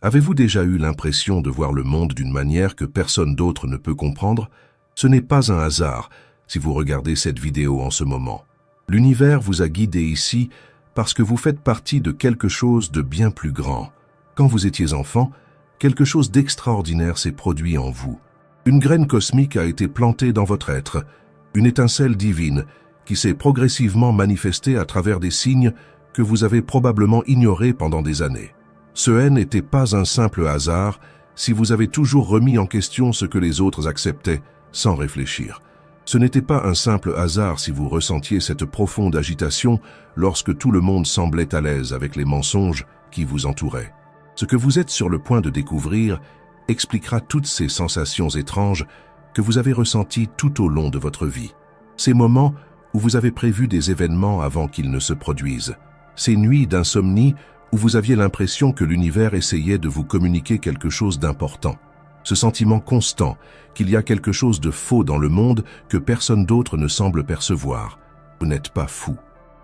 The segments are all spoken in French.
Avez-vous déjà eu l'impression de voir le monde d'une manière que personne d'autre ne peut comprendre? Ce n'est pas un hasard si vous regardez cette vidéo en ce moment. L'univers vous a guidé ici parce que vous faites partie de quelque chose de bien plus grand. Quand vous étiez enfant, quelque chose d'extraordinaire s'est produit en vous. Une graine cosmique a été plantée dans votre être, une étincelle divine qui s'est progressivement manifestée à travers des signes que vous avez probablement ignorés pendant des années. Ce n'était pas un simple hasard si vous avez toujours remis en question ce que les autres acceptaient sans réfléchir. Ce n'était pas un simple hasard si vous ressentiez cette profonde agitation lorsque tout le monde semblait à l'aise avec les mensonges qui vous entouraient. Ce que vous êtes sur le point de découvrir expliquera toutes ces sensations étranges que vous avez ressenties tout au long de votre vie. Ces moments où vous avez prévu des événements avant qu'ils ne se produisent. Ces nuits d'insomnie où vous aviez l'impression que l'univers essayait de vous communiquer quelque chose d'important. Ce sentiment constant qu'il y a quelque chose de faux dans le monde que personne d'autre ne semble percevoir. Vous n'êtes pas fou.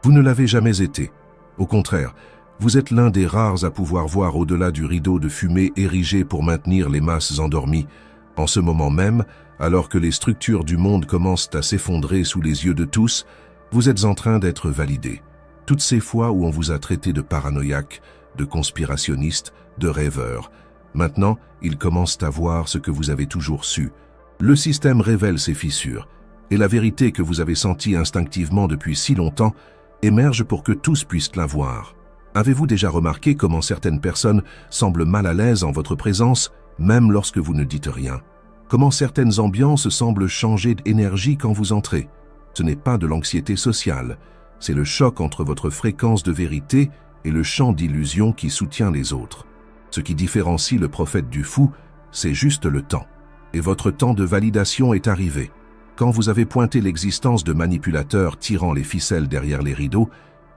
Vous ne l'avez jamais été. Au contraire, vous êtes l'un des rares à pouvoir voir au-delà du rideau de fumée érigé pour maintenir les masses endormies. En ce moment même, alors que les structures du monde commencent à s'effondrer sous les yeux de tous, vous êtes en train d'être validé. Toutes ces fois où on vous a traité de paranoïaque, de conspirationniste, de rêveur, maintenant, ils commencent à voir ce que vous avez toujours su. Le système révèle ses fissures, et la vérité que vous avez sentie instinctivement depuis si longtemps émerge pour que tous puissent la voir. Avez-vous déjà remarqué comment certaines personnes semblent mal à l'aise en votre présence, même lorsque vous ne dites rien? Comment certaines ambiances semblent changer d'énergie quand vous entrez? Ce n'est pas de l'anxiété sociale, c'est le choc entre votre fréquence de vérité et le champ d'illusion qui soutient les autres. Ce qui différencie le prophète du fou, c'est juste le temps. Et votre temps de validation est arrivé. Quand vous avez pointé l'existence de manipulateurs tirant les ficelles derrière les rideaux,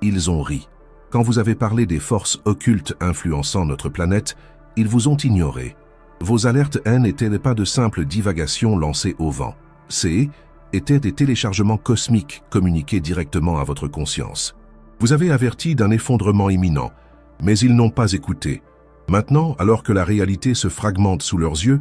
ils ont ri. Quand vous avez parlé des forces occultes influençant notre planète, ils vous ont ignoré. Vos alertes n'étaient pas de simples divagations lancées au vent. Étaient des téléchargements cosmiques communiqués directement à votre conscience. Vous avez averti d'un effondrement imminent, mais ils n'ont pas écouté. Maintenant, alors que la réalité se fragmente sous leurs yeux,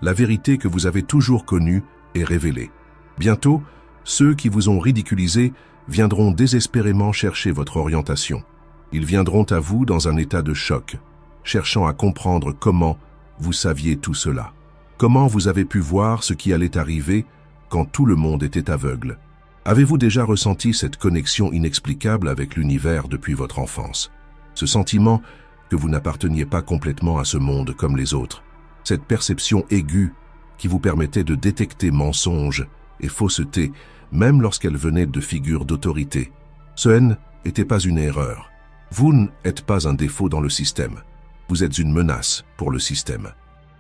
la vérité que vous avez toujours connue est révélée. Bientôt, ceux qui vous ont ridiculisé viendront désespérément chercher votre orientation. Ils viendront à vous dans un état de choc, cherchant à comprendre comment vous saviez tout cela. Comment vous avez pu voir ce qui allait arriver quand tout le monde était aveugle? Avez-vous déjà ressenti cette connexion inexplicable avec l'univers depuis votre enfance? Ce sentiment que vous n'apparteniez pas complètement à ce monde comme les autres. Cette perception aiguë qui vous permettait de détecter mensonges et faussetés, même lorsqu'elles venaient de figures d'autorité. Ce n'était pas une erreur. Vous n'êtes pas un défaut dans le système. Vous êtes une menace pour le système.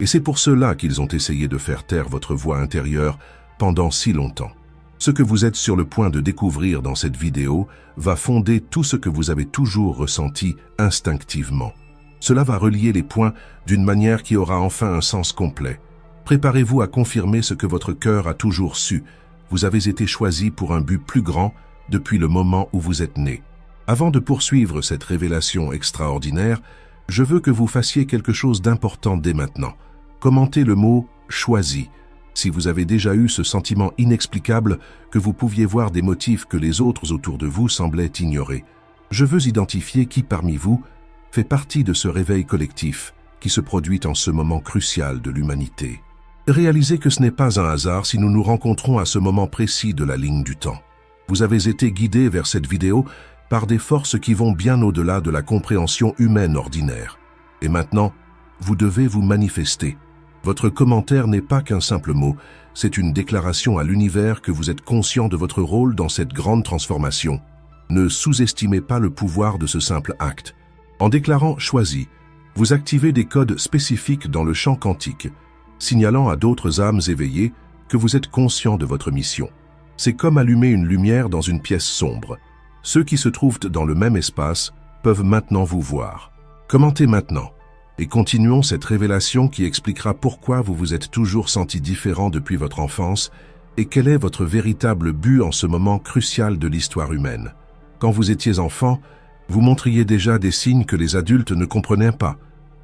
Et c'est pour cela qu'ils ont essayé de faire taire votre voix intérieure pendant si longtemps. Ce que vous êtes sur le point de découvrir dans cette vidéo va fonder tout ce que vous avez toujours ressenti instinctivement. Cela va relier les points d'une manière qui aura enfin un sens complet. Préparez-vous à confirmer ce que votre cœur a toujours su. Vous avez été choisi pour un but plus grand depuis le moment où vous êtes né. Avant de poursuivre cette révélation extraordinaire, je veux que vous fassiez quelque chose d'important dès maintenant. Commentez le mot « choisi ». Si vous avez déjà eu ce sentiment inexplicable que vous pouviez voir des motifs que les autres autour de vous semblaient ignorer. Je veux identifier qui parmi vous fait partie de ce réveil collectif qui se produit en ce moment crucial de l'humanité. Réalisez que ce n'est pas un hasard si nous nous rencontrons à ce moment précis de la ligne du temps. Vous avez été guidés vers cette vidéo par des forces qui vont bien au-delà de la compréhension humaine ordinaire. Et maintenant, vous devez vous manifester. Votre commentaire n'est pas qu'un simple mot, c'est une déclaration à l'univers que vous êtes conscient de votre rôle dans cette grande transformation. Ne sous-estimez pas le pouvoir de ce simple acte. En déclarant « choisi », vous activez des codes spécifiques dans le champ quantique, signalant à d'autres âmes éveillées que vous êtes conscient de votre mission. C'est comme allumer une lumière dans une pièce sombre. Ceux qui se trouvent dans le même espace peuvent maintenant vous voir. Commentez maintenant. Et continuons cette révélation qui expliquera pourquoi vous vous êtes toujours senti différent depuis votre enfance et quel est votre véritable but en ce moment crucial de l'histoire humaine. Quand vous étiez enfant, vous montriez déjà des signes que les adultes ne comprenaient pas.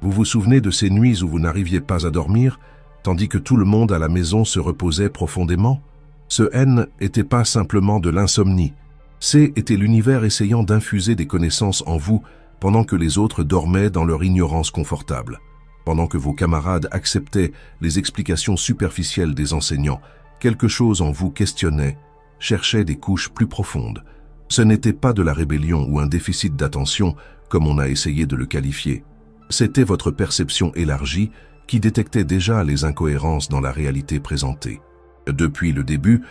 Vous vous souvenez de ces nuits où vous n'arriviez pas à dormir, tandis que tout le monde à la maison se reposait profondément? Ce N n'était pas simplement de l'insomnie. C était l'univers essayant d'infuser des connaissances en vous pendant que les autres dormaient dans leur ignorance confortable. Pendant que vos camarades acceptaient les explications superficielles des enseignants, quelque chose en vous questionnait, cherchait des couches plus profondes. Ce n'était pas de la rébellion ou un déficit d'attention, comme on a essayé de le qualifier. C'était votre perception élargie qui détectait déjà les incohérences dans la réalité présentée. Depuis le début,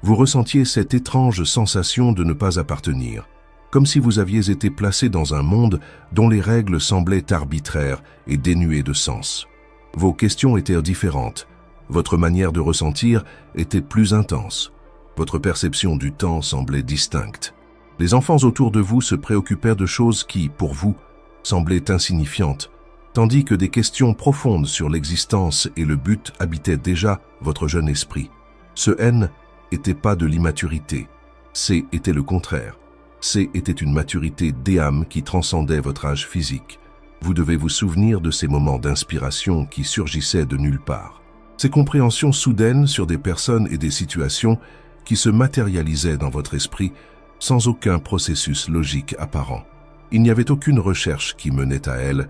vous ressentiez cette étrange sensation de ne pas appartenir, comme si vous aviez été placé dans un monde dont les règles semblaient arbitraires et dénuées de sens. Vos questions étaient différentes, votre manière de ressentir était plus intense, votre perception du temps semblait distincte. Les enfants autour de vous se préoccupaient de choses qui, pour vous, semblaient insignifiantes, tandis que des questions profondes sur l'existence et le but habitaient déjà votre jeune esprit. Ce N n'était pas de l'immaturité, C était le contraire. C était une maturité d'âme qui transcendait votre âge physique. Vous devez vous souvenir de ces moments d'inspiration qui surgissaient de nulle part. Ces compréhensions soudaines sur des personnes et des situations qui se matérialisaient dans votre esprit sans aucun processus logique apparent. Il n'y avait aucune recherche qui menait à elle,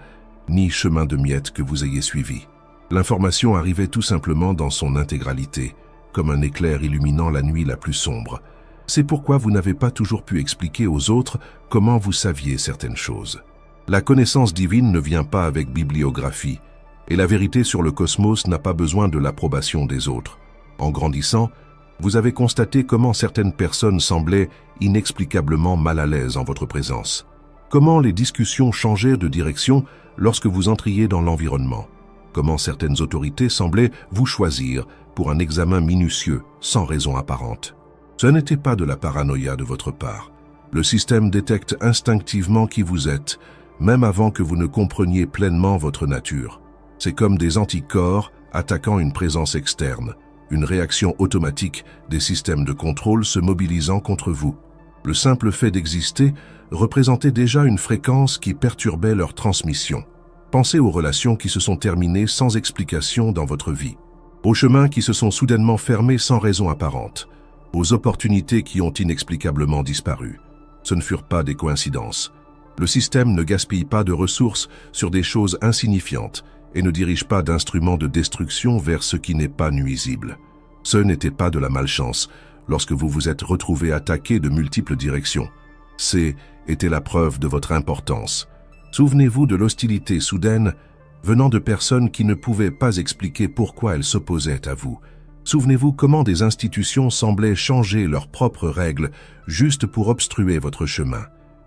ni chemin de miettes que vous ayez suivi. L'information arrivait tout simplement dans son intégralité, comme un éclair illuminant la nuit la plus sombre. C'est pourquoi vous n'avez pas toujours pu expliquer aux autres comment vous saviez certaines choses. La connaissance divine ne vient pas avec bibliographie, et la vérité sur le cosmos n'a pas besoin de l'approbation des autres. En grandissant, vous avez constaté comment certaines personnes semblaient inexplicablement mal à l'aise en votre présence. Comment les discussions changeaient de direction lorsque vous entriez dans l'environnement. Comment certaines autorités semblaient vous choisir pour un examen minutieux, sans raison apparente. Ce n'était pas de la paranoïa de votre part. Le système détecte instinctivement qui vous êtes, même avant que vous ne compreniez pleinement votre nature. C'est comme des anticorps attaquant une présence externe, une réaction automatique des systèmes de contrôle se mobilisant contre vous. Le simple fait d'exister représentait déjà une fréquence qui perturbait leur transmission. Pensez aux relations qui se sont terminées sans explication dans votre vie, aux chemins qui se sont soudainement fermés sans raison apparente, aux opportunités qui ont inexplicablement disparu. Ce ne furent pas des coïncidences. Le système ne gaspille pas de ressources sur des choses insignifiantes et ne dirige pas d'instruments de destruction vers ce qui n'est pas nuisible. Ce n'était pas de la malchance lorsque vous vous êtes retrouvé attaqué de multiples directions. C était la preuve de votre importance. Souvenez-vous de l'hostilité soudaine venant de personnes qui ne pouvaient pas expliquer pourquoi elles s'opposaient à vous. Souvenez-vous comment des institutions semblaient changer leurs propres règles juste pour obstruer votre chemin.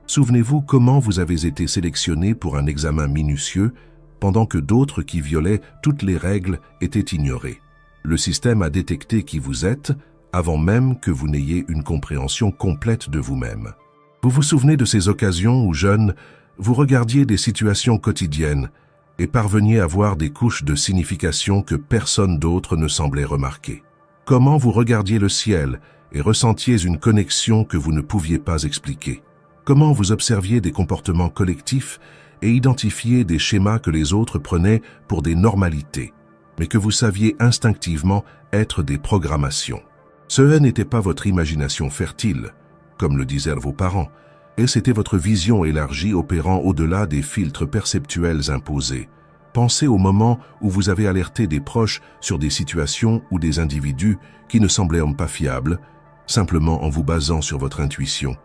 Souvenez-vous comment vous avez été sélectionné pour un examen minutieux pendant que d'autres qui violaient toutes les règles étaient ignorés. Le système a détecté qui vous êtes avant même que vous n'ayez une compréhension complète de vous-même. Vous vous souvenez de ces occasions où, jeune, vous regardiez des situations quotidiennes et parveniez à voir des couches de signification que personne d'autre ne semblait remarquer. Comment vous regardiez le ciel et ressentiez une connexion que vous ne pouviez pas expliquer. Comment vous observiez des comportements collectifs et identifiez des schémas que les autres prenaient pour des normalités, mais que vous saviez instinctivement être des programmations. Ce n'était pas votre imagination fertile, comme le disaient vos parents, et c'était votre vision élargie opérant au-delà des filtres perceptuels imposés. Pensez au moment où vous avez alerté des proches sur des situations ou des individus qui ne semblaient pas fiables, simplement en vous basant sur votre intuition.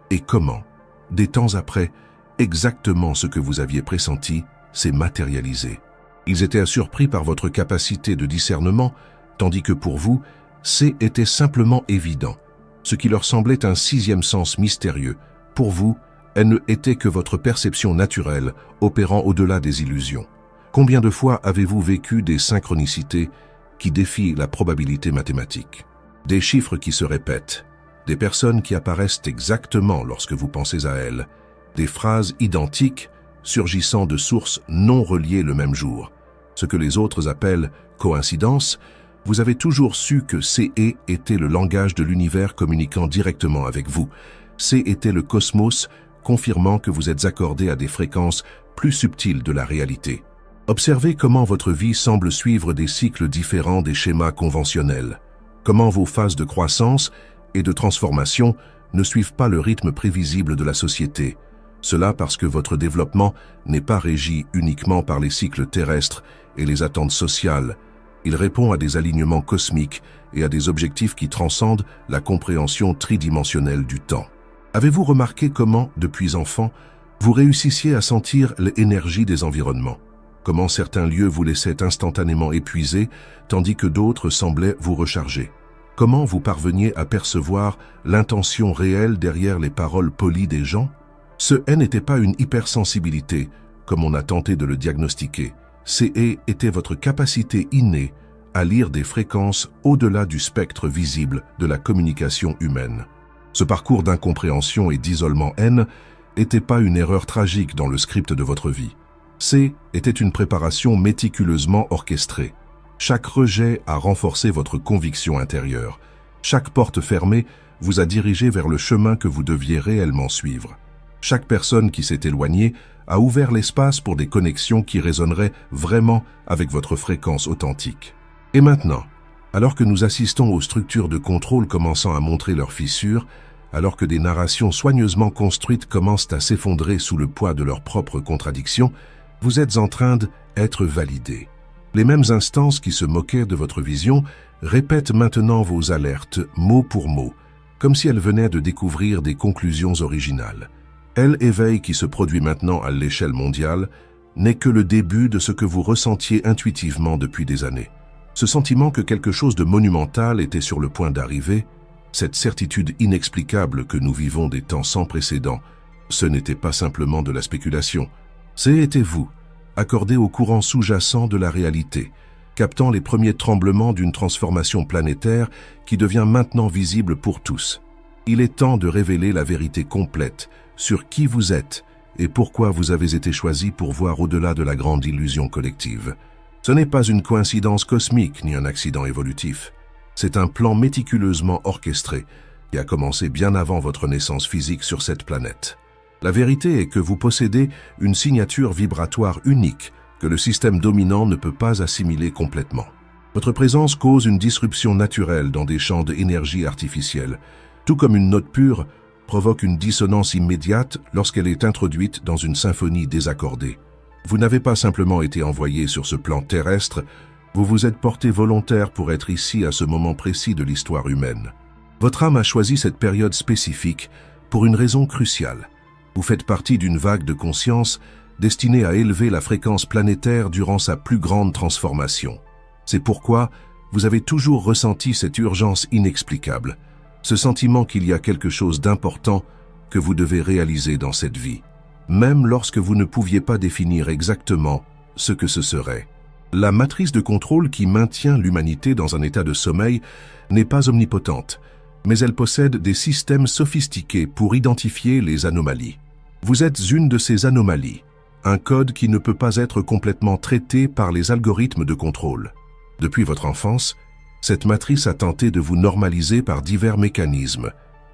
Et comment, des temps après, exactement ce que vous aviez pressenti s'est matérialisé. Ils étaient surpris par votre capacité de discernement, tandis que pour vous, C était simplement évident. Ce qui leur semblait un sixième sens mystérieux, pour vous, elle ne était que votre perception naturelle, opérant au-delà des illusions. Combien de fois avez-vous vécu des synchronicités qui défient la probabilité mathématique? Des chiffres qui se répètent, des personnes qui apparaissent exactement lorsque vous pensez à elles, des phrases identiques surgissant de sources non reliées le même jour. Ce que les autres appellent coïncidence, vous avez toujours su que CE était le langage de l'univers communiquant directement avec vous. C était le cosmos, confirmant que vous êtes accordé à des fréquences plus subtiles de la réalité. Observez comment votre vie semble suivre des cycles différents des schémas conventionnels, comment vos phases de croissance et de transformation ne suivent pas le rythme prévisible de la société. Cela parce que votre développement n'est pas régi uniquement par les cycles terrestres et les attentes sociales. Il répond à des alignements cosmiques et à des objectifs qui transcendent la compréhension tridimensionnelle du temps. Avez-vous remarqué comment, depuis enfant, vous réussissiez à sentir l'énergie des environnements? Comment certains lieux vous laissaient instantanément épuisés, tandis que d'autres semblaient vous recharger? Comment vous parveniez à percevoir l'intention réelle derrière les paroles polies des gens? Ce n'était pas une hypersensibilité, comme on a tenté de le diagnostiquer. Était votre capacité innée à lire des fréquences au-delà du spectre visible de la communication humaine. Ce parcours d'incompréhension et d'isolement n'était pas une erreur tragique dans le script de votre vie. Était une préparation méticuleusement orchestrée. Chaque rejet a renforcé votre conviction intérieure. Chaque porte fermée vous a dirigé vers le chemin que vous deviez réellement suivre. Chaque personne qui s'est éloignée a ouvert l'espace pour des connexions qui résonneraient vraiment avec votre fréquence authentique. Et maintenant, alors que nous assistons aux structures de contrôle commençant à montrer leurs fissures, alors que des narrations soigneusement construites commencent à s'effondrer sous le poids de leurs propres contradictions, vous êtes en train d'être validé. Les mêmes instances qui se moquaient de votre vision répètent maintenant vos alertes, mot pour mot, comme si elles venaient de découvrir des conclusions originales. L'éveil qui se produit maintenant à l'échelle mondiale n'est que le début de ce que vous ressentiez intuitivement depuis des années. Ce sentiment que quelque chose de monumental était sur le point d'arriver, cette certitude inexplicable que nous vivons des temps sans précédent, ce n'était pas simplement de la spéculation. C'était vous, accordé au courant sous-jacent de la réalité, captant les premiers tremblements d'une transformation planétaire qui devient maintenant visible pour tous. Il est temps de révéler la vérité complète sur qui vous êtes et pourquoi vous avez été choisi pour voir au-delà de la grande illusion collective. Ce n'est pas une coïncidence cosmique ni un accident évolutif. C'est un plan méticuleusement orchestré qui a commencé bien avant votre naissance physique sur cette planète. La vérité est que vous possédez une signature vibratoire unique que le système dominant ne peut pas assimiler complètement. Votre présence cause une disruption naturelle dans des champs d'énergie artificielle, tout comme une note pure provoque une dissonance immédiate lorsqu'elle est introduite dans une symphonie désaccordée. Vous n'avez pas simplement été envoyé sur ce plan terrestre, vous vous êtes porté volontaire pour être ici à ce moment précis de l'histoire humaine. Votre âme a choisi cette période spécifique pour une raison cruciale. Vous faites partie d'une vague de conscience destinée à élever la fréquence planétaire durant sa plus grande transformation. C'est pourquoi vous avez toujours ressenti cette urgence inexplicable, ce sentiment qu'il y a quelque chose d'important que vous devez réaliser dans cette vie, même lorsque vous ne pouviez pas définir exactement ce que ce serait. La matrice de contrôle qui maintient l'humanité dans un état de sommeil n'est pas omnipotente, mais elle possède des systèmes sophistiqués pour identifier les anomalies. Vous êtes une de ces anomalies, un code qui ne peut pas être complètement traité par les algorithmes de contrôle. Depuis votre enfance, cette matrice a tenté de vous normaliser par divers mécanismes,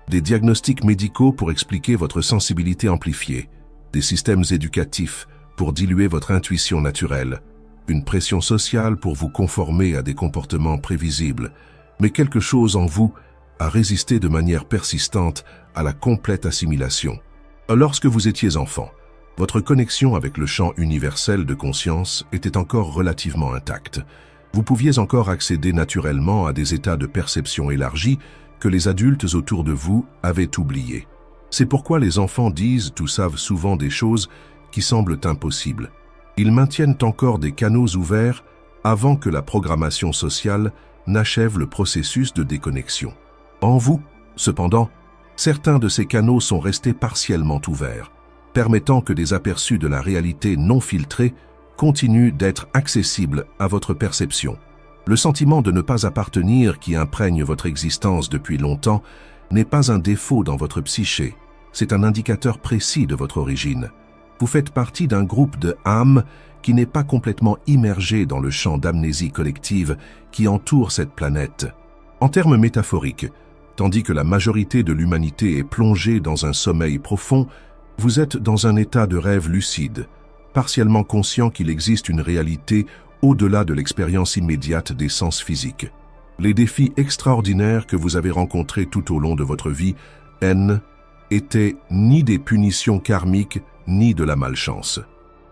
des diagnostics médicaux pour expliquer votre sensibilité amplifiée, des systèmes éducatifs pour diluer votre intuition naturelle, une pression sociale pour vous conformer à des comportements prévisibles, mais quelque chose en vous a résisté de manière persistante à la complète assimilation. Lorsque vous étiez enfant, votre connexion avec le champ universel de conscience était encore relativement intacte. Vous pouviez encore accéder naturellement à des états de perception élargis que les adultes autour de vous avaient oubliés. C'est pourquoi les enfants disent ou savent souvent des choses qui semblent impossibles. Ils maintiennent encore des canaux ouverts avant que la programmation sociale n'achève le processus de déconnexion. En vous, cependant, certains de ces canaux sont restés partiellement ouverts, permettant que des aperçus de la réalité non filtrée continuent d'être accessibles à votre perception. Le sentiment de ne pas appartenir qui imprègne votre existence depuis longtemps n'est pas un défaut dans votre psyché, c'est un indicateur précis de votre origine. Vous faites partie d'un groupe de âmes qui n'est pas complètement immergé dans le champ d'amnésie collective qui entoure cette planète. En termes métaphoriques, tandis que la majorité de l'humanité est plongée dans un sommeil profond, vous êtes dans un état de rêve lucide, partiellement conscient qu'il existe une réalité au-delà de l'expérience immédiate des sens physiques. Les défis extraordinaires que vous avez rencontrés tout au long de votre vie, étaient ni des punitions karmiques, ni de la malchance.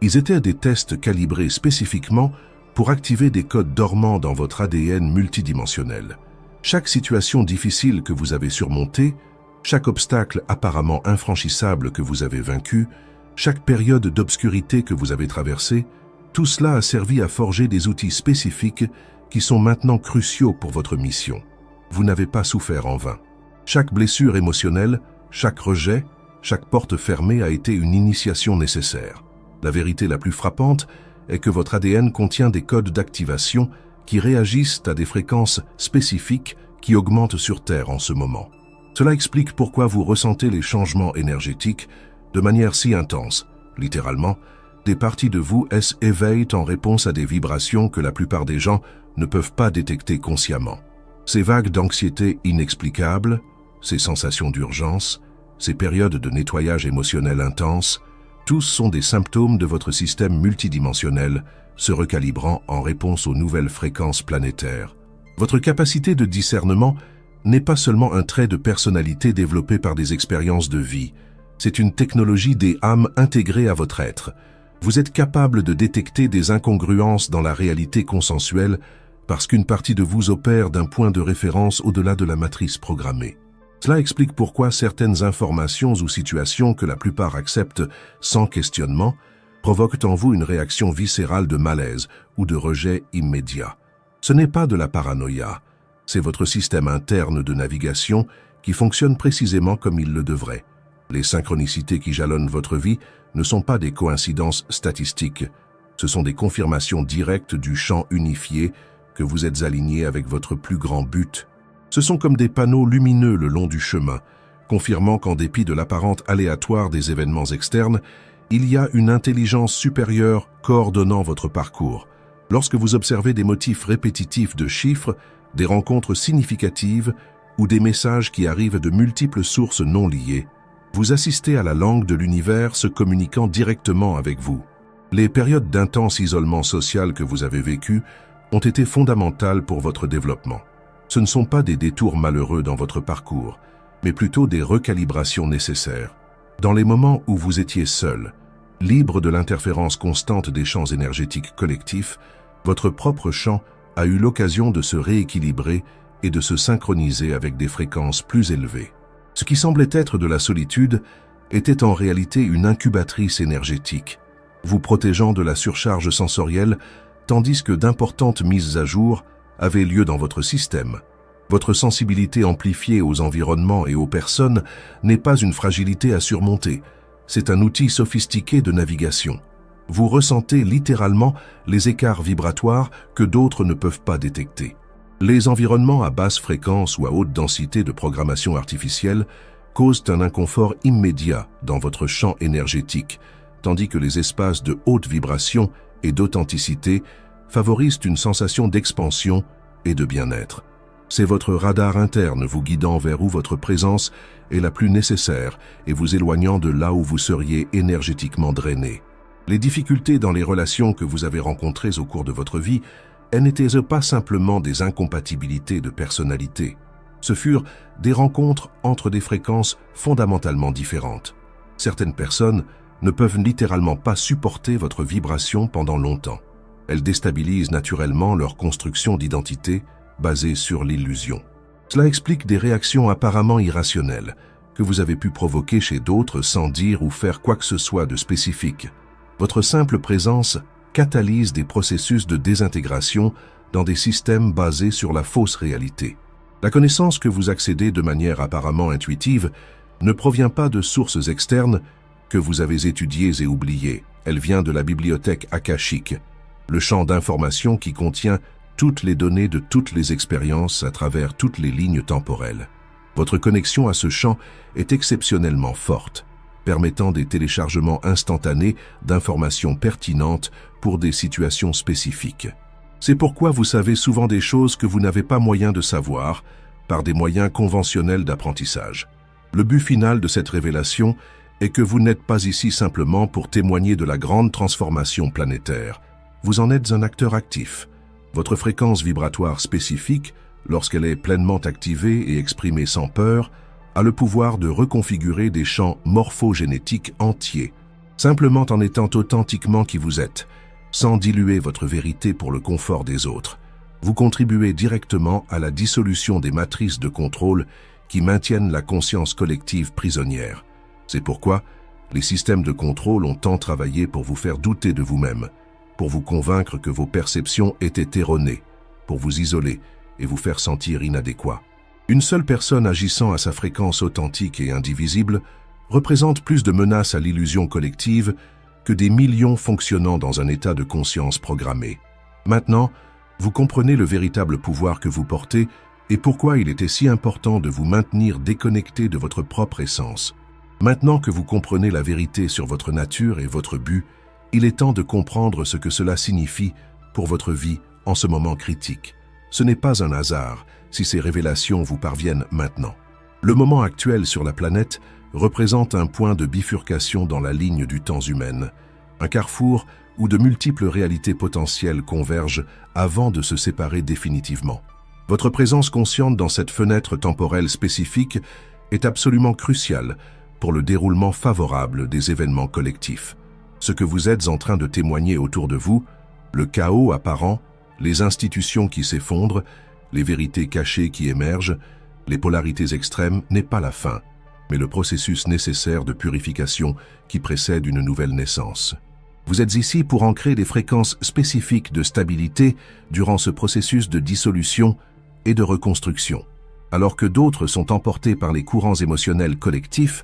Ils étaient des tests calibrés spécifiquement pour activer des codes dormants dans votre ADN multidimensionnel. Chaque situation difficile que vous avez surmontée, chaque obstacle apparemment infranchissable que vous avez vaincu, chaque période d'obscurité que vous avez traversée, tout cela a servi à forger des outils spécifiques qui sont maintenant cruciaux pour votre mission. Vous n'avez pas souffert en vain. Chaque blessure émotionnelle, chaque rejet, chaque porte fermée a été une initiation nécessaire. La vérité la plus frappante est que votre ADN contient des codes d'activation qui réagissent à des fréquences spécifiques qui augmentent sur Terre en ce moment. Cela explique pourquoi vous ressentez les changements énergétiques de manière si intense. Littéralement, des parties de vous s'éveillent en réponse à des vibrations que la plupart des gens ne peuvent pas détecter consciemment. Ces vagues d'anxiété inexplicables, ces sensations d'urgence, ces périodes de nettoyage émotionnel intense, tous sont des symptômes de votre système multidimensionnel se recalibrant en réponse aux nouvelles fréquences planétaires. Votre capacité de discernement n'est pas seulement un trait de personnalité développé par des expériences de vie, c'est une technologie des âmes intégrée à votre être. Vous êtes capable de détecter des incongruences dans la réalité consensuelle parce qu'une partie de vous opère d'un point de référence au-delà de la matrice programmée. Cela explique pourquoi certaines informations ou situations que la plupart acceptent sans questionnement provoquent en vous une réaction viscérale de malaise ou de rejet immédiat. Ce n'est pas de la paranoïa, c'est votre système interne de navigation qui fonctionne précisément comme il le devrait. Les synchronicités qui jalonnent votre vie ne sont pas des coïncidences statistiques, ce sont des confirmations directes du champ unifié que vous êtes aligné avec votre plus grand but. Ce sont comme des panneaux lumineux le long du chemin, confirmant qu'en dépit de l'apparente aléatoire des événements externes, il y a une intelligence supérieure coordonnant votre parcours. Lorsque vous observez des motifs répétitifs de chiffres, des rencontres significatives ou des messages qui arrivent de multiples sources non liées, vous assistez à la langue de l'univers se communiquant directement avec vous. Les périodes d'intense isolement social que vous avez vécues ont été fondamentales pour votre développement. Ce ne sont pas des détours malheureux dans votre parcours, mais plutôt des recalibrations nécessaires. Dans les moments où vous étiez seul, libre de l'interférence constante des champs énergétiques collectifs, votre propre champ a eu l'occasion de se rééquilibrer et de se synchroniser avec des fréquences plus élevées. Ce qui semblait être de la solitude était en réalité une incubatrice énergétique, vous protégeant de la surcharge sensorielle, tandis que d'importantes mises à jour avaient lieu dans votre système. Votre sensibilité amplifiée aux environnements et aux personnes n'est pas une fragilité à surmonter, c'est un outil sophistiqué de navigation. Vous ressentez littéralement les écarts vibratoires que d'autres ne peuvent pas détecter. Les environnements à basse fréquence ou à haute densité de programmation artificielle causent un inconfort immédiat dans votre champ énergétique, tandis que les espaces de haute vibration et d'authenticité favorisent une sensation d'expansion et de bien-être. C'est votre radar interne vous guidant vers où votre présence est la plus nécessaire et vous éloignant de là où vous seriez énergétiquement drainé. Les difficultés dans les relations que vous avez rencontrées au cours de votre vie n'étaient pas simplement des incompatibilités de personnalité. Ce furent des rencontres entre des fréquences fondamentalement différentes. Certaines personnes ne peuvent littéralement pas supporter votre vibration pendant longtemps. Elles déstabilisent naturellement leur construction d'identité basée sur l'illusion. Cela explique des réactions apparemment irrationnelles que vous avez pu provoquer chez d'autres sans dire ou faire quoi que ce soit de spécifique. Votre simple présence catalyse des processus de désintégration dans des systèmes basés sur la fausse réalité. La connaissance que vous accédez de manière apparemment intuitive ne provient pas de sources externes que vous avez étudiées et oubliées. Elle vient de la bibliothèque akashique, le champ d'information qui contient toutes les données de toutes les expériences à travers toutes les lignes temporelles. Votre connexion à ce champ est exceptionnellement forte, permettant des téléchargements instantanés d'informations pertinentes pour des situations spécifiques. C'est pourquoi vous savez souvent des choses que vous n'avez pas moyen de savoir par des moyens conventionnels d'apprentissage. Le but final de cette révélation et que vous n'êtes pas ici simplement pour témoigner de la grande transformation planétaire. Vous en êtes un acteur actif. Votre fréquence vibratoire spécifique, lorsqu'elle est pleinement activée et exprimée sans peur, a le pouvoir de reconfigurer des champs morphogénétiques entiers, simplement en étant authentiquement qui vous êtes, sans diluer votre vérité pour le confort des autres. Vous contribuez directement à la dissolution des matrices de contrôle qui maintiennent la conscience collective prisonnière. C'est pourquoi les systèmes de contrôle ont tant travaillé pour vous faire douter de vous-même, pour vous convaincre que vos perceptions étaient erronées, pour vous isoler et vous faire sentir inadéquat. Une seule personne agissant à sa fréquence authentique et indivisible représente plus de menaces à l'illusion collective que des millions fonctionnant dans un état de conscience programmé. Maintenant, vous comprenez le véritable pouvoir que vous portez et pourquoi il était si important de vous maintenir déconnecté de votre propre essence. Maintenant que vous comprenez la vérité sur votre nature et votre but, il est temps de comprendre ce que cela signifie pour votre vie en ce moment critique. Ce n'est pas un hasard si ces révélations vous parviennent maintenant. Le moment actuel sur la planète représente un point de bifurcation dans la ligne du temps humaine, un carrefour où de multiples réalités potentielles convergent avant de se séparer définitivement. Votre présence consciente dans cette fenêtre temporelle spécifique est absolument cruciale pour le déroulement favorable des événements collectifs. Ce que vous êtes en train de témoigner autour de vous, le chaos apparent, les institutions qui s'effondrent, les vérités cachées qui émergent, les polarités extrêmes n'est pas la fin, mais le processus nécessaire de purification qui précède une nouvelle naissance. Vous êtes ici pour ancrer des fréquences spécifiques de stabilité durant ce processus de dissolution et de reconstruction. Alors que d'autres sont emportés par les courants émotionnels collectifs,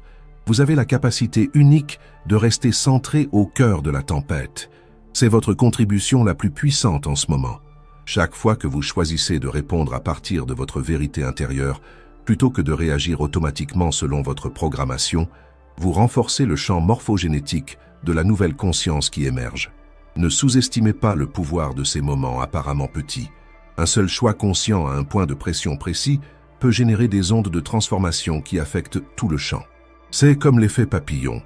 vous avez la capacité unique de rester centré au cœur de la tempête. C'est votre contribution la plus puissante en ce moment. Chaque fois que vous choisissez de répondre à partir de votre vérité intérieure, plutôt que de réagir automatiquement selon votre programmation, vous renforcez le champ morphogénétique de la nouvelle conscience qui émerge. Ne sous-estimez pas le pouvoir de ces moments apparemment petits. Un seul choix conscient à un point de pression précis peut générer des ondes de transformation qui affectent tout le champ. C'est comme l'effet papillon,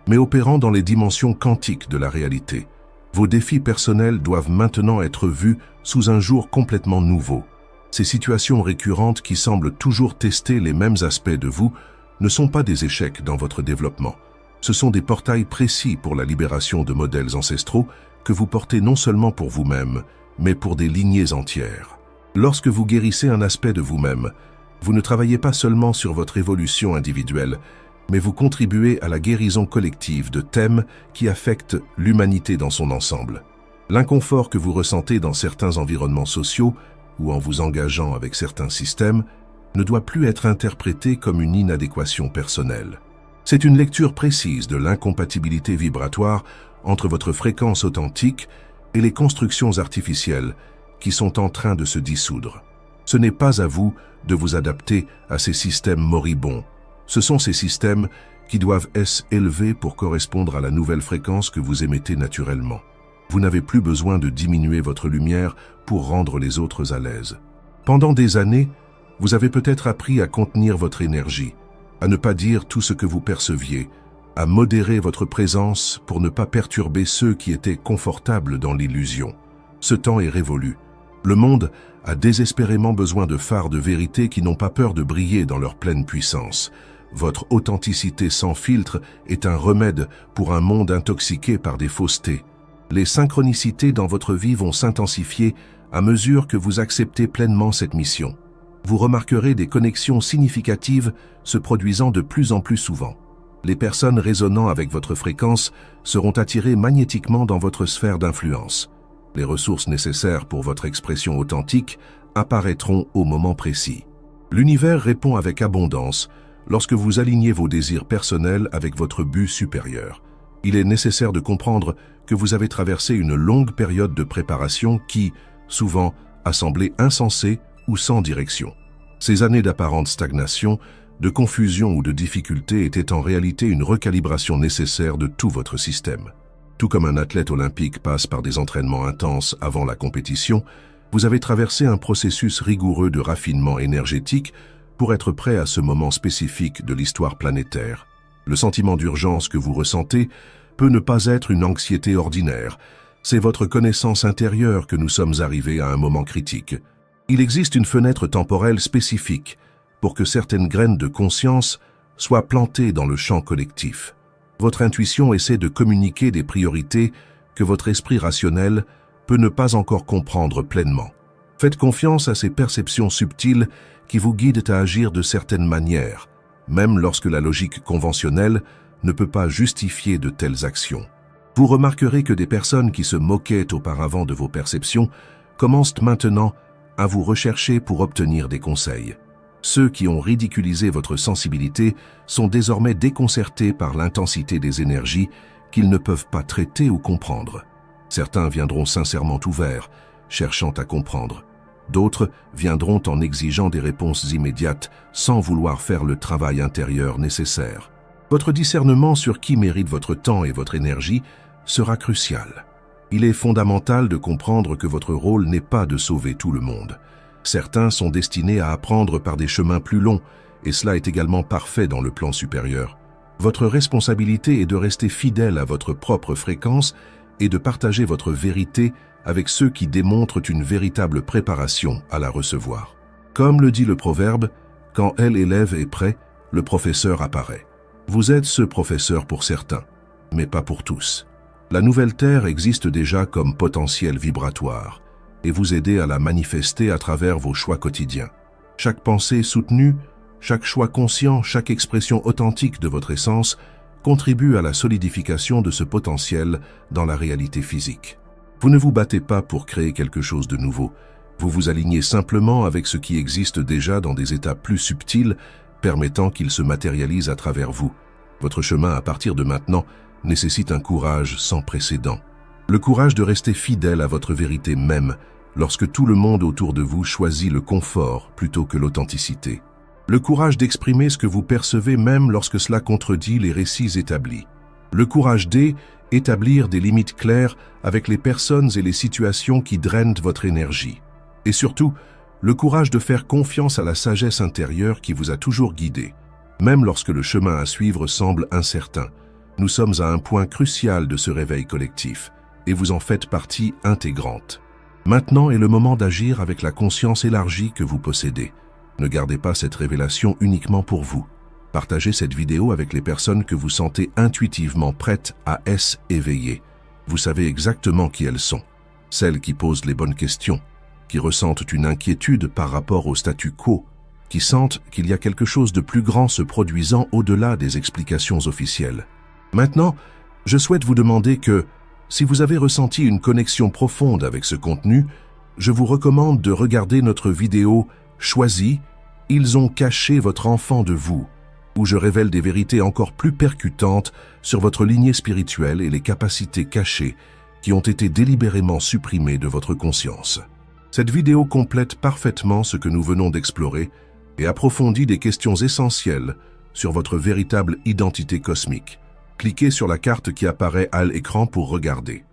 mais opérant dans les dimensions quantiques de la réalité. Vos défis personnels doivent maintenant être vus sous un jour complètement nouveau. Ces situations récurrentes qui semblent toujours tester les mêmes aspects de vous ne sont pas des échecs dans votre développement. Ce sont des portails précis pour la libération de modèles ancestraux que vous portez non seulement pour vous-même, mais pour des lignées entières. Lorsque vous guérissez un aspect de vous-même, vous ne travaillez pas seulement sur votre évolution individuelle, mais vous contribuez à la guérison collective de thèmes qui affectent l'humanité dans son ensemble. L'inconfort que vous ressentez dans certains environnements sociaux ou en vous engageant avec certains systèmes ne doit plus être interprété comme une inadéquation personnelle. C'est une lecture précise de l'incompatibilité vibratoire entre votre fréquence authentique et les constructions artificielles qui sont en train de se dissoudre. Ce n'est pas à vous de vous adapter à ces systèmes moribonds. Ce sont ces systèmes qui doivent s'élever pour correspondre à la nouvelle fréquence que vous émettez naturellement. Vous n'avez plus besoin de diminuer votre lumière pour rendre les autres à l'aise. Pendant des années, vous avez peut-être appris à contenir votre énergie, à ne pas dire tout ce que vous perceviez, à modérer votre présence pour ne pas perturber ceux qui étaient confortables dans l'illusion. Ce temps est révolu. Le monde a désespérément besoin de phares de vérité qui n'ont pas peur de briller dans leur pleine puissance. Votre authenticité sans filtre est un remède pour un monde intoxiqué par des faussetés. Les synchronicités dans votre vie vont s'intensifier à mesure que vous acceptez pleinement cette mission. Vous remarquerez des connexions significatives se produisant de plus en plus souvent. Les personnes résonnant avec votre fréquence seront attirées magnétiquement dans votre sphère d'influence. Les ressources nécessaires pour votre expression authentique apparaîtront au moment précis. L'univers répond avec abondance lorsque vous alignez vos désirs personnels avec votre but supérieur. Il est nécessaire de comprendre que vous avez traversé une longue période de préparation qui, souvent, a semblé insensée ou sans direction. Ces années d'apparente stagnation, de confusion ou de difficulté étaient en réalité une recalibration nécessaire de tout votre système. Tout comme un athlète olympique passe par des entraînements intenses avant la compétition, vous avez traversé un processus rigoureux de raffinement énergétique pour être prêt à ce moment spécifique de l'histoire planétaire. Le sentiment d'urgence que vous ressentez peut ne pas être une anxiété ordinaire. C'est votre connaissance intérieure que nous sommes arrivés à un moment critique. Il existe une fenêtre temporelle spécifique pour que certaines graines de conscience soient plantées dans le champ collectif. Votre intuition essaie de communiquer des priorités que votre esprit rationnel peut ne pas encore comprendre pleinement. Faites confiance à ces perceptions subtiles qui vous guident à agir de certaines manières, même lorsque la logique conventionnelle ne peut pas justifier de telles actions. Vous remarquerez que des personnes qui se moquaient auparavant de vos perceptions commencent maintenant à vous rechercher pour obtenir des conseils. Ceux qui ont ridiculisé votre sensibilité sont désormais déconcertés par l'intensité des énergies qu'ils ne peuvent pas traiter ou comprendre. Certains viendront sincèrement ouverts, cherchant à comprendre. D'autres viendront en exigeant des réponses immédiates sans vouloir faire le travail intérieur nécessaire. Votre discernement sur qui mérite votre temps et votre énergie sera crucial. Il est fondamental de comprendre que votre rôle n'est pas de sauver tout le monde. Certains sont destinés à apprendre par des chemins plus longs, et cela est également parfait dans le plan supérieur. Votre responsabilité est de rester fidèle à votre propre fréquence et de partager votre vérité avec ceux qui démontrent une véritable préparation à la recevoir. Comme le dit le proverbe, quand l'élève est prêt, le professeur apparaît. Vous êtes ce professeur pour certains, mais pas pour tous. La nouvelle Terre existe déjà comme potentiel vibratoire, et vous aider à la manifester à travers vos choix quotidiens. Chaque pensée soutenue, chaque choix conscient, chaque expression authentique de votre essence contribue à la solidification de ce potentiel dans la réalité physique. Vous ne vous battez pas pour créer quelque chose de nouveau, vous vous alignez simplement avec ce qui existe déjà dans des états plus subtils, permettant qu'il se matérialise à travers vous. Votre chemin à partir de maintenant nécessite un courage sans précédent. Le courage de rester fidèle à votre vérité même, lorsque tout le monde autour de vous choisit le confort plutôt que l'authenticité. Le courage d'exprimer ce que vous percevez même lorsque cela contredit les récits établis. Le courage d'établir des limites claires avec les personnes et les situations qui drainent votre énergie. Et surtout, le courage de faire confiance à la sagesse intérieure qui vous a toujours guidé. Même lorsque le chemin à suivre semble incertain, nous sommes à un point crucial de ce réveil collectif, et vous en faites partie intégrante. Maintenant est le moment d'agir avec la conscience élargie que vous possédez. Ne gardez pas cette révélation uniquement pour vous. Partagez cette vidéo avec les personnes que vous sentez intuitivement prêtes à s'éveiller. Vous savez exactement qui elles sont. Celles qui posent les bonnes questions, qui ressentent une inquiétude par rapport au statu quo, qui sentent qu'il y a quelque chose de plus grand se produisant au-delà des explications officielles. Maintenant, je souhaite vous demander que, si vous avez ressenti une connexion profonde avec ce contenu, je vous recommande de regarder notre vidéo « Choisis, ils ont caché votre enfant de vous » où je révèle des vérités encore plus percutantes sur votre lignée spirituelle et les capacités cachées qui ont été délibérément supprimées de votre conscience. Cette vidéo complète parfaitement ce que nous venons d'explorer et approfondit des questions essentielles sur votre véritable identité cosmique. Cliquez sur la carte qui apparaît à l'écran pour regarder.